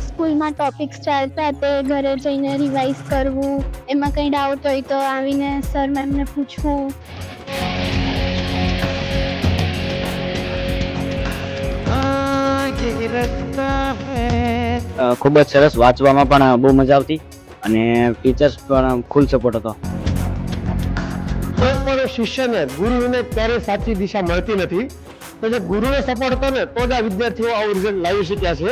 સ્કૂલમાં ટોપિક્સ ચાલતા તે ઘરે જઈને રિવાઇઝ કરવું, એમાં કંઈ ડાઉટ હોય તો આવીને સર મેમને પૂછવું. ખૂબ જ સરસ, વાંચવામાં પણ બહુ મજા આવતી અને ટીચર્સ પણ ફૂલ સપોર્ટ હતો. કોઈ પણ શિષ્યને ગુરુને ક્યારેય સાચી દિશા મળતી નથી, તો જે ગુરુને સપોર્ટ હતો ને તો જ આ વિદ્યાર્થીઓ આવું રિઝલ્ટ લાવી શક્યા છે.